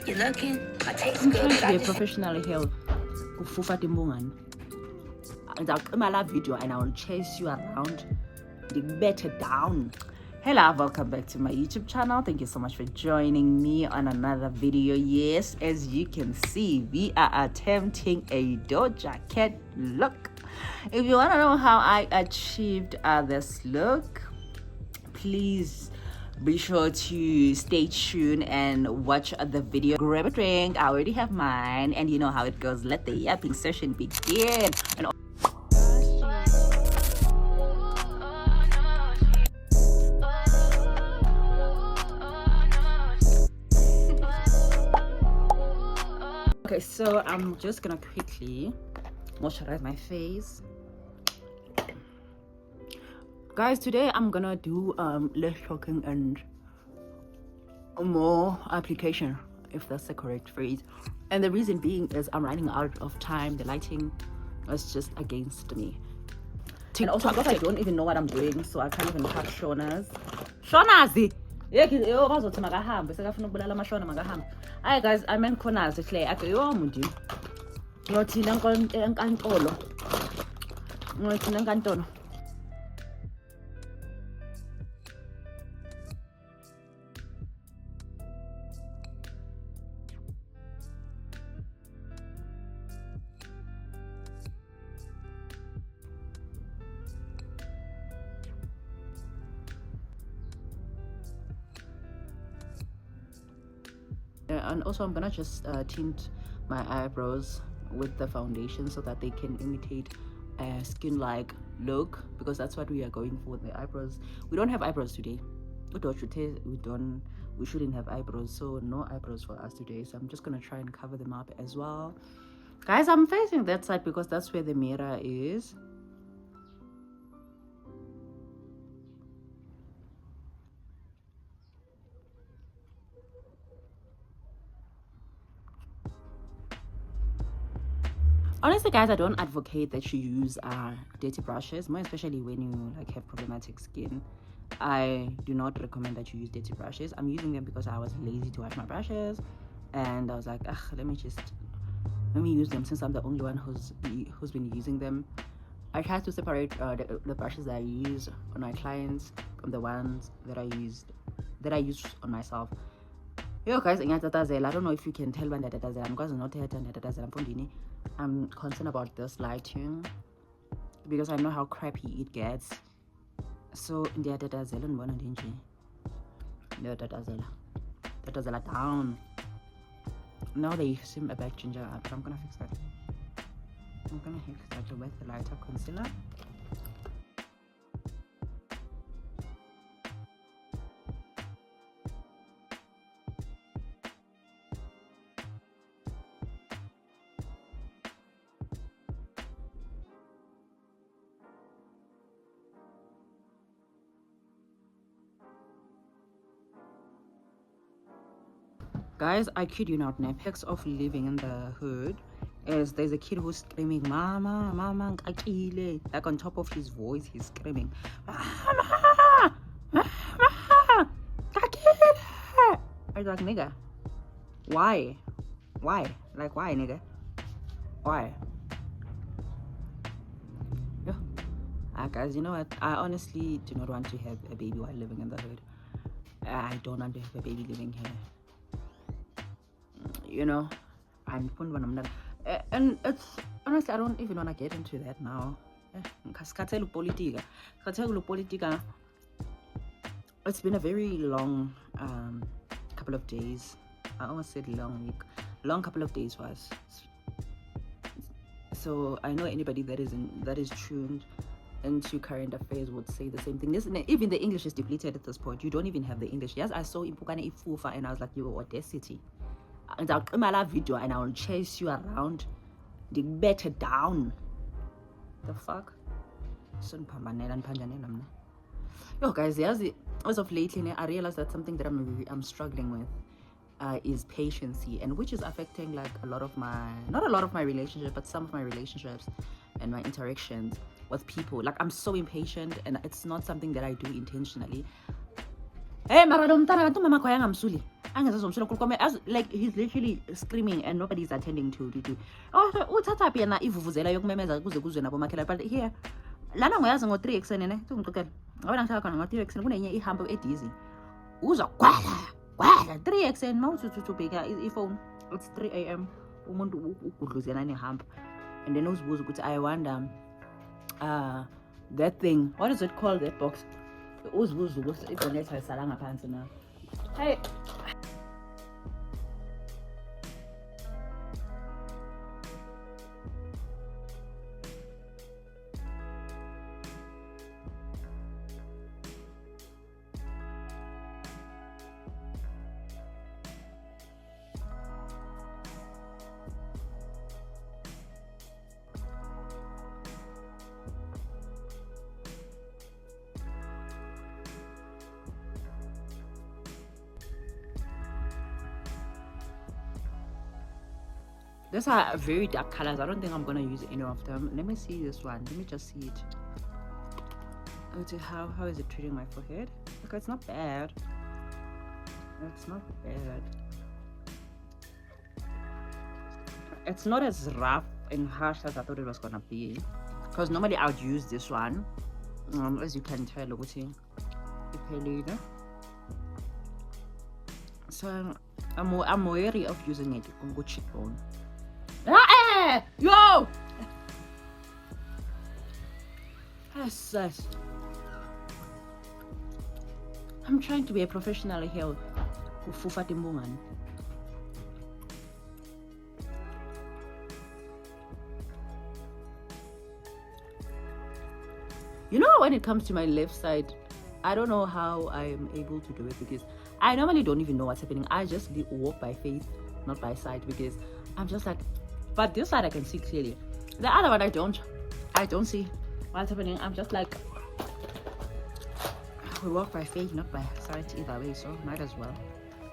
You looking? I taste I'm good, trying but to I be a just professional here. Kufufa timbungan. And I'll come live video and I'll chase you around. The better down. Hello, welcome back to my YouTube channel. Thank you so much for joining me on another video. Yes, as you can see, we are attempting a Doja Cat look. If you want to know how I achieved this look, please be sure to stay tuned and watch the video. Grab a drink. I already have mine, and you know how it goes. Let the yapping session begin. And okay, so I'm just gonna quickly moisturize my face. Guys, today I'm gonna do less talking and more application, if that's the correct phrase. And the reason being is I'm running out of time. The lighting is just against me. And also because I don't even know what I'm doing, so I can't even touch Shona's. Shonazi! Hi guys, I'm in Kona's today. I go Mudi. Not in Ancantolo. Not in Ancantolo. And also I'm gonna just tint my eyebrows with the foundation so that they can imitate a skin-like look, because that's what we are going for with the eyebrows. We don't have eyebrows today. We shouldn't have eyebrows, so no eyebrows for us today. So I'm just gonna try and cover them up as well. Guys, I'm facing that side because that's where the mirror is. Honestly, guys, I don't advocate that you use dirty brushes, more especially when you like have problematic skin. I do not recommend that you use dirty brushes. I'm using them because I was lazy to wash my brushes, and I was like, let me use them since I'm the only one who's been using them. I try to separate the brushes that I use on my clients from the ones that I use on myself. Yo guys, I don't know if you can tell when that I'm concerned about this lighting because I know how crappy it gets. So down. Now they seem a bit ginger, but I'm gonna fix that. I'm gonna fix that with the lighter concealer. Guys, I kid you not, perks of living in the hood is there's a kid who's screaming, Mama, Mama, kakile. Like on top of his voice, he's screaming, Mama, Mama, kakile. I was like, nigga, why? Like, why, nigga? Why? Yeah. Guys, you know what? I honestly do not want to have a baby while living in the hood. I don't want to have a baby living here. You know, and it's honestly, I don't even want to get into that now. It's been a very long couple of days. I almost said long couple of days for us. So I know anybody that is tuned into current affairs would say the same thing. Even the English is depleted at this point. You don't even have the English. Yes, I saw Impukane Ifufa and I was like, you audacity. And I'll come live video and I'll chase you around. The better down. The fuck? Yo guys, as of lately, I realized that something that I'm struggling with is patience, and which is affecting like not a lot of my relationships, but some of my relationships and my interactions with people. Like, I'm so impatient, and it's not something that I do intentionally. Hey, As like he's literally screaming and nobody's attending to oh uthatha phi yena ivuvuzela yokumemeza kuze kuzwe nabo makhela. But here lana ngoyazi ngo3 ekseni ne ngicokela ngabona ngihlala khona ngo3 ekseni kunenye ihambo edizi uzwa gwala 3 ekseni mawuthi ubheka ifone it's 3 a.m. umuntu ugudluzela nehamba. And then uzibuza ukuthi I wonder that thing, what is it called, that box uzibuza ukuthi ibhonethi ayisala ngaphansi na. Hey, these are very dark colors. I don't think I'm gonna use any of them. Let me see this one. Let me just see it. Okay, how is it treating my forehead? Okay, it's not bad. It's not bad. It's not as rough and harsh as I thought it was gonna be. Because normally I would use this one. As you can tell, look at so I'm wary of using it on good cheekbone. Yo! Yes. I'm trying to be a professional here. You know, when it comes to my left side, I don't know how I'm able to do it because I normally don't even know what's happening. I just walk by faith, not by sight, because I'm just like, but this side I can see clearly. The other one I don't see what's happening. I'm just like, we walk by faith, not by sight either way, so might as well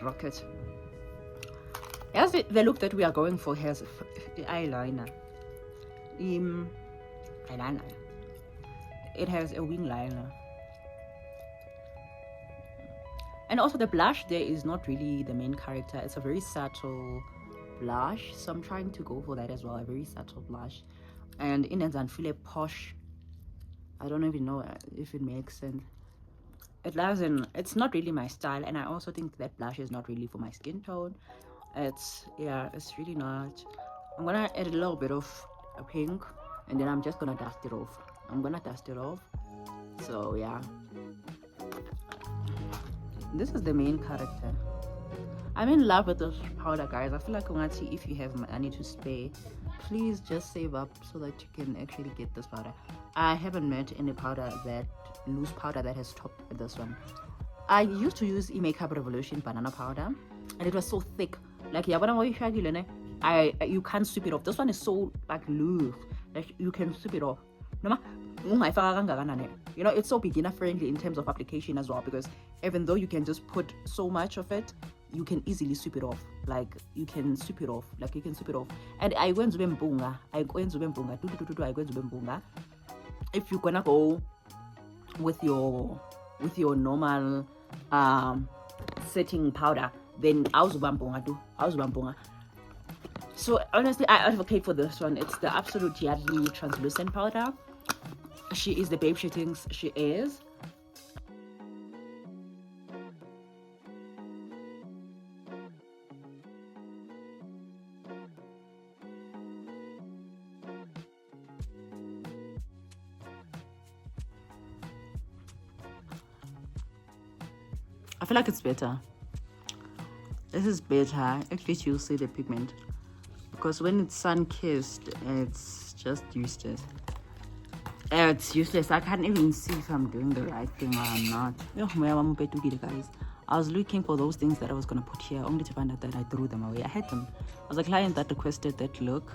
rock it. As the look that we are going for has eyeliner. Eyeliner. It has a wing liner. And also the blush there is not really the main character. It's a very subtle blush. So I'm trying to go for that as well. A very subtle blush. And in it, I feel posh. I don't even know if it makes sense. It's not really my style. And I also think that blush is not really for my skin tone. It's really not. I'm gonna add a little bit of a pink. And then I'm just gonna dust it off. So yeah. This is the main character. I'm in love with this powder, guys. I feel like if you have money to spare, please just save up so that you can actually get this powder. I haven't met any loose powder that has topped this one. I used to use Makeup Revolution banana powder, and it was so thick. Like you can't sweep it off. This one is so like loose, like you can sweep it off. You know, it's so beginner friendly in terms of application as well, because even though you can just put so much of it, you can easily sweep it off. And I went to Mbunga. If you're gonna go with your normal setting powder, then Mbunga. So honestly, I advocate for this one. It's the Absolute Yardley translucent powder. She is the babe she thinks she is. I feel like it's better. This is better. At least you'll see the pigment. Because when it's sun-kissed, it's just useless. It's useless. I can't even see if I'm doing the right thing or I'm not. Guys, I was looking for those things that I was going to put here, only to find out that I threw them away. I had them. I was a client that requested that look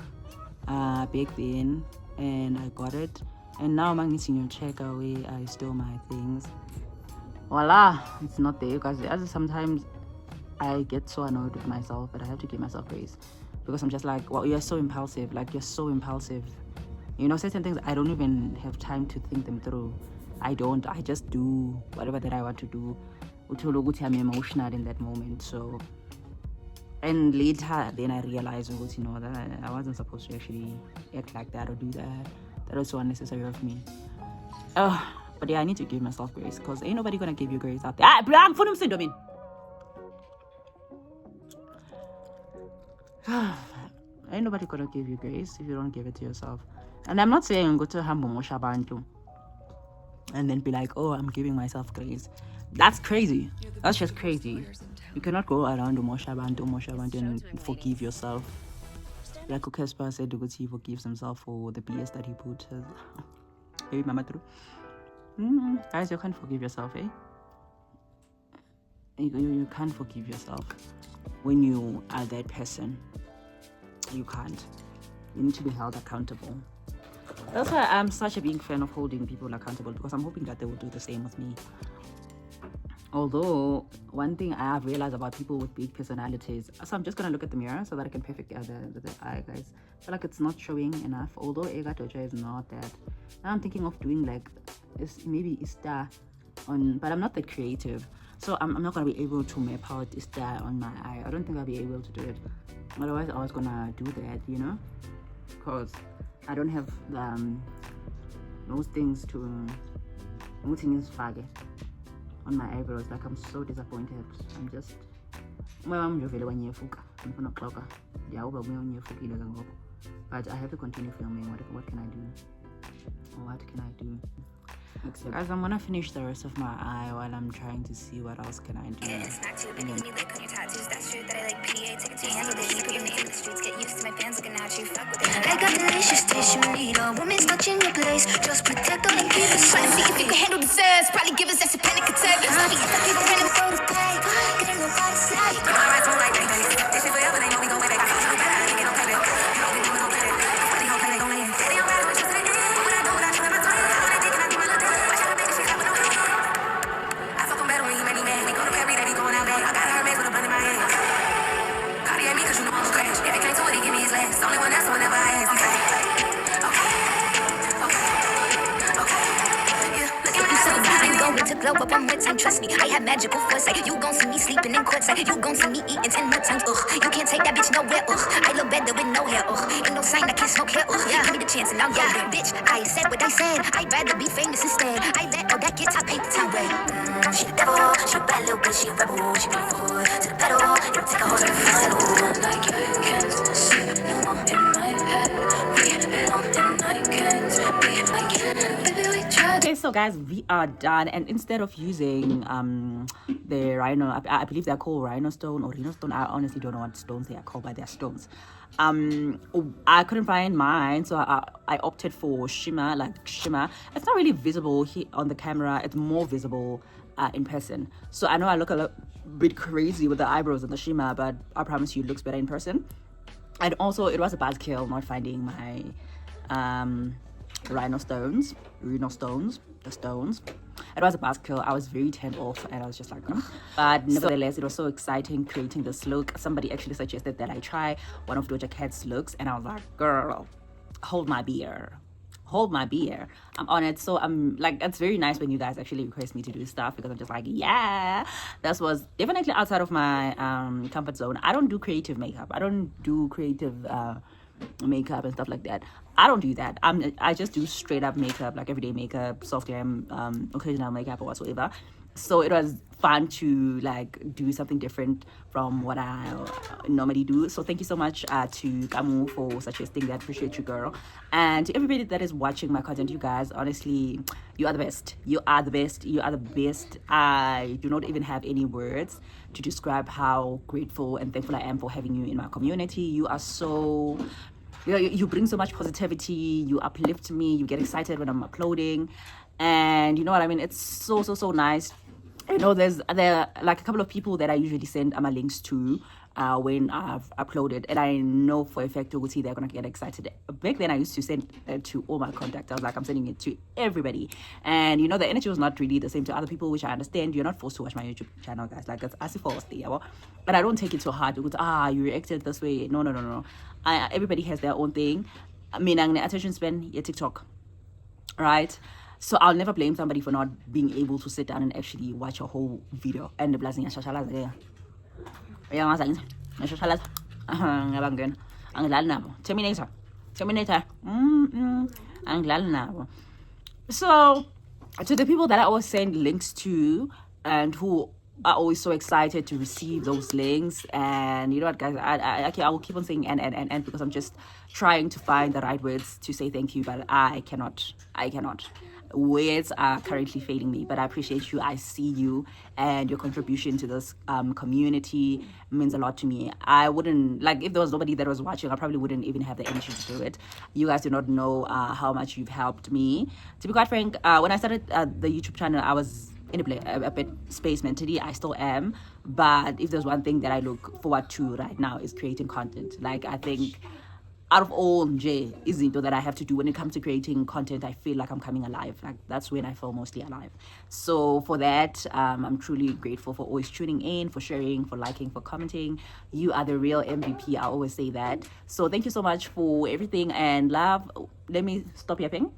back then, and I got it. And now I'm going to check away. I stole my things. Voila, it's not there. Because sometimes I get so annoyed with myself, but I have to give myself grace. Because I'm just like, well, you're so impulsive. You know, certain things I don't even have time to think them through. I just do whatever that I want to do. I'm emotional in that moment. So, and later then I realized, that I wasn't supposed to actually act like that or do that. That was so unnecessary of me. But yeah, I need to give myself grace, because ain't nobody gonna give you grace out there. Ain't nobody gonna give you grace if you don't give it to yourself. And I'm not saying go to humble Moshabantu and then be like, oh, I'm giving myself grace. That's crazy. That's just crazy. You cannot go around Moshabantu and forgive yourself. Like Ukespa said, he forgives himself for the BS that he put. Hey, Mama True. Guys, you can't forgive yourself, eh? You can't forgive yourself when you are that person. You can't. You need to be held accountable. That's why I'm such a big fan of holding people accountable, because I'm hoping that they will do the same with me. Although, one thing I have realized about people with big personalities, so I'm just going to look at the mirror so that I can perfect the eye, guys. I feel like it's not showing enough, although Doja is not that. Now I'm thinking of doing like, maybe Ista on, but I'm not that creative. So I'm not going to be able to map out Ista on my eye. I don't think I'll be able to do it. Otherwise, I was going to do that, because I don't have those things to, on my eyebrows. Like, I'm so disappointed. I'm just, but I have to continue filming. What can I do? Guys, I'm gonna finish the rest of my eye while I'm trying to see what else can I do. I got delicious taste, you need a woman's touching your place. Just protect all the people. Trying to see if you can handle the sass. Probably give us a panic attack. Probably get the people running for the day. Getting nobody say. This shit forever, they know we gon' wait. I got you better, I ain't get no payback. Glow up one more time, trust me, I have magical foresight. You gon' see me sleeping in courtside. You gon' see me eating 10 more times, You can't take that bitch nowhere, I look better with no hair, Ain't no sign I can't smoke hair, Give me the chance and I'll get it. Bitch, I said what I said. I'd rather be famous instead. I let all that get, I paint the town red. She the devil, she a bad little bitch, she a rebel. She bring forward to the pedal. It'll take a horse to be settled. Like I can't see no more in my head. We belong and I can't be like you. Baby, we tried. Okay, so guys, we are done. And instead of using the rhino, I believe they're called rhino stone or rhino stone. I honestly don't know what stones they are called, but they're stones. I couldn't find mine, so I opted for shimmer. It's not really visible here on the camera. It's more visible in person. So I know I look a bit crazy with the eyebrows and the shimmer, but I promise you it looks better in person. And also, it was a buzzkill not finding my rhino stones, the stones. It was a buzzkill. I was very turned off, and I was just like, But nevertheless, it was so exciting creating this look. Somebody actually suggested that I try one of Doja Cat's looks, and I was like, girl, hold my beer. I'm on it. So I'm like, it's very nice when you guys actually request me to do stuff, because I'm just like, yeah, that was definitely outside of my comfort zone. I don't do creative makeup. I don't do creative makeup and stuff like that. I don't do that. I just do straight up makeup, like everyday makeup, soft glam, occasional makeup or whatsoever. So it was fun to like do something different from what I normally do. So thank you so much to Kamu for suggesting that. Appreciate you, girl. And to everybody that is watching my content, you guys, honestly, you are the best. I do not even have any words to describe how grateful and thankful I am for having you in my community. You are so... You bring so much positivity. You uplift me. You get excited when I'm uploading. And you know what I mean? It's so nice. There are like a couple of people that I usually send my links to when I've uploaded, and I know for a fact they're gonna get excited. Back then I used to send it to all my contacts. I was like, I'm sending it to everybody, and the energy was not really the same to other people, which I understand. You're not forced to watch my YouTube channel, guys. Like, it's as if I was there, but I don't take it so hard because you reacted this way. No. Everybody has their own thing. I mean, attention span, yeah, TikTok, right? So I'll never blame somebody for not being able to sit down and actually watch a whole video. And the blessing Terminator. So to the people that I always send links to and who are always so excited to receive those links, and you know what, guys, I will keep on saying and because I'm just trying to find the right words to say thank you, but I cannot. Words are currently failing me, but I appreciate you. I see you, and your contribution to this community means a lot to me. I wouldn't, like, if there was nobody that was watching, I probably wouldn't even have the energy to do it. You guys do not know how much you've helped me. To be quite frank, when I started the YouTube channel, I was in a bit space mentally. I still am, but if there's one thing that I look forward to right now is creating content. Like, I think out of all izinto that I have to do when it comes to creating content, I feel like I'm coming alive. Like, that's when I feel mostly alive. So for that, I'm truly grateful for always tuning in, for sharing, for liking, for commenting. You are the real MVP. I always say that. So thank you so much for everything and love. Let me stop yapping.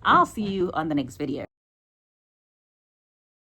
I'll see you on the next video.